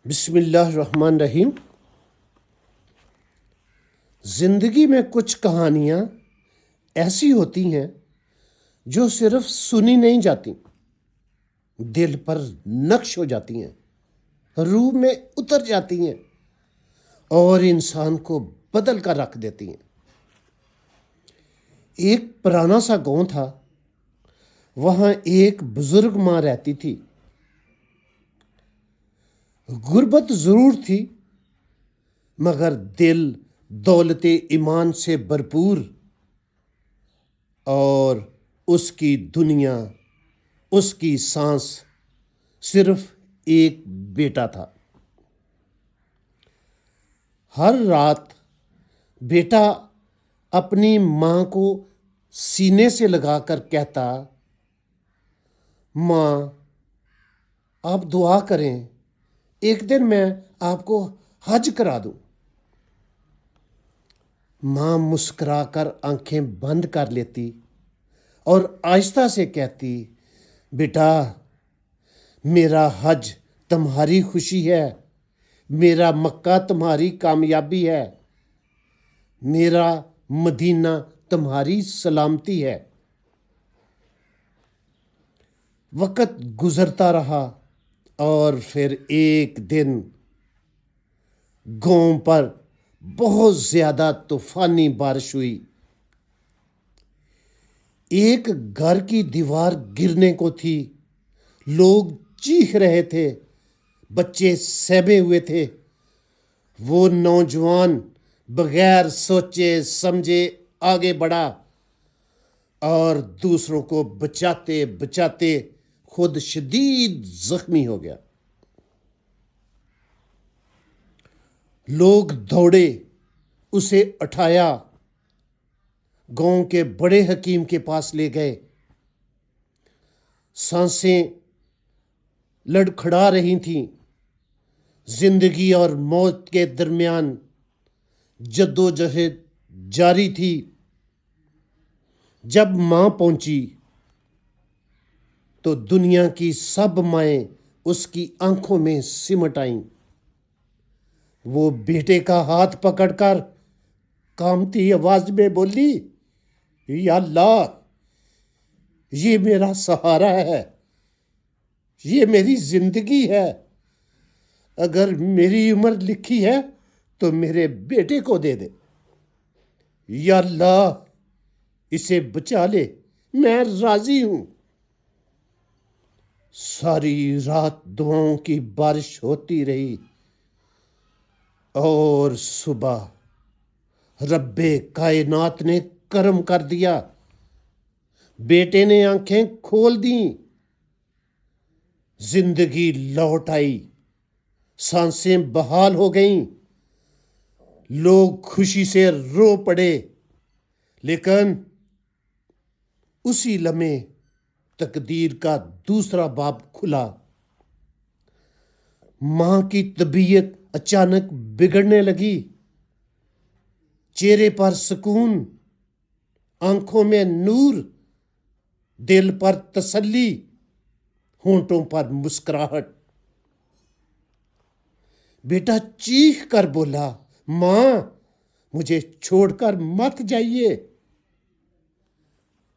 بسم اللہ الرحمن الرحیم۔ زندگی میں کچھ کہانیاں ایسی ہوتی ہیں جو صرف سنی نہیں جاتی، دل پر نقش ہو جاتی ہیں، روح میں اتر جاتی ہیں اور انسان کو بدل کر رکھ دیتی ہیں۔ ایک پرانا سا گاؤں تھا، وہاں ایک بزرگ ماں رہتی تھی۔ غربت ضرور تھی مگر دل دولت ایمان سے بھرپور، اور اس کی دنیا، اس کی سانس صرف ایک بیٹا تھا۔ ہر رات بیٹا اپنی ماں کو سینے سے لگا کر کہتا، ماں آپ دعا کریں، ایک دن میں آپ کو حج کرا دوں۔ ماں مسکرا کر آنکھیں بند کر لیتی اور آہستہ سے کہتی، بیٹا میرا حج تمہاری خوشی ہے، میرا مکہ تمہاری کامیابی ہے، میرا مدینہ تمہاری سلامتی ہے۔ وقت گزرتا رہا اور پھر ایک دن گاؤں پر بہت زیادہ طوفانی بارش ہوئی۔ ایک گھر کی دیوار گرنے کو تھی، لوگ چیخ رہے تھے، بچے سہمے ہوئے تھے۔ وہ نوجوان بغیر سوچے سمجھے آگے بڑھا اور دوسروں کو بچاتے بچاتے خود شدید زخمی ہو گیا۔ لوگ دوڑے، اسے اٹھایا، گاؤں کے بڑے حکیم کے پاس لے گئے۔ سانسیں لڑکھڑا رہی تھیں، زندگی اور موت کے درمیان جدوجہد جاری تھی۔ جب ماں پہنچی تو دنیا کی سب مائیں اس کی آنکھوں میں سمٹ آئیں۔ وہ بیٹے کا ہاتھ پکڑ کر کانپتی آواز میں بولی، یا اللہ، یہ میرا سہارا ہے، یہ میری زندگی ہے۔ اگر میری عمر لکھی ہے تو میرے بیٹے کو دے دے۔ یا اللہ، اسے بچا لے، میں راضی ہوں۔ ساری رات دعاؤں کی بارش ہوتی رہی اور صبح رب کائنات نے کرم کر دیا، بیٹے نے آنکھیں کھول دیں، زندگی لوٹ آئی، سانسیں بحال ہو گئیں، لوگ خوشی سے رو پڑے۔ لیکن اسی لمحے تقدیر کا دوسرا باب کھلا۔ ماں کی طبیعت اچانک بگڑنے لگی، چہرے پر سکون، آنکھوں میں نور، دل پر تسلی، ہونٹوں پر مسکراہٹ۔ بیٹا چیخ کر بولا، ماں مجھے چھوڑ کر مت جائیے۔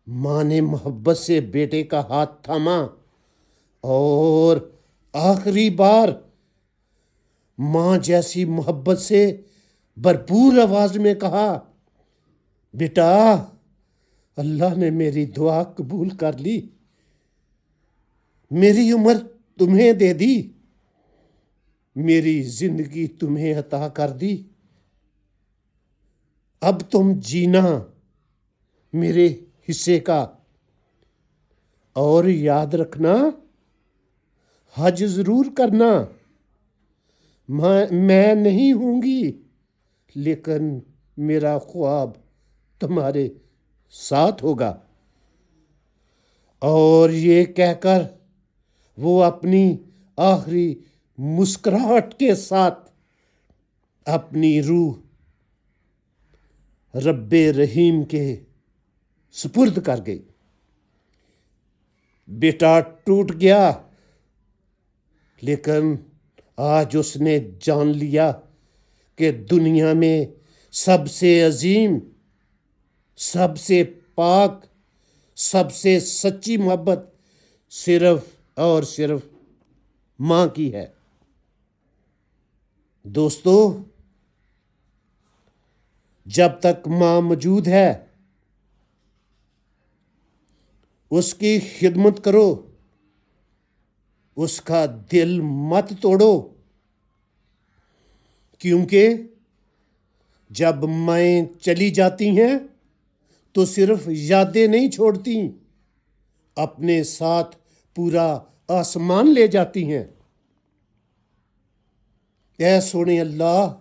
ماں نے محبت سے بیٹے کا ہاتھ تھاما اور آخری بار ماں جیسی محبت سے بھرپور آواز میں کہا، بیٹا اللہ نے میری دعا قبول کر لی، میری عمر تمہیں دے دی، میری زندگی تمہیں عطا کر دی۔ اب تم جینا میرے حصے کا، اور یاد رکھنا حج ضرور کرنا۔ میں نہیں ہوں گی لیکن میرا خواب تمہارے ساتھ ہوگا۔ اور یہ کہہ کر وہ اپنی آخری مسکراہٹ کے ساتھ اپنی روح رب رحیم کے سپرد کر گئی۔ بیٹا ٹوٹ گیا لیکن آج اس نے جان لیا کہ دنیا میں سب سے عظیم، سب سے پاک، سب سے سچی محبت صرف اور صرف ماں کی ہے۔ دوستو، جب تک ماں موجود ہے اس کی خدمت کرو، اس کا دل مت توڑو، کیونکہ جب مائیں چلی جاتی ہیں تو صرف یادیں نہیں چھوڑتی، اپنے ساتھ پورا آسمان لے جاتی ہیں۔ اے سونے اللہ،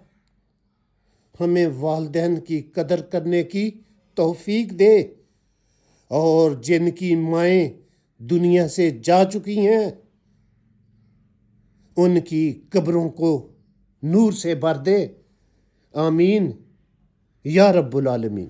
ہمیں والدین کی قدر کرنے کی توفیق دے، اور جن کی مائیں دنیا سے جا چکی ہیں ان کی قبروں کو نور سے بھر دے۔ آمین یا رب العالمین۔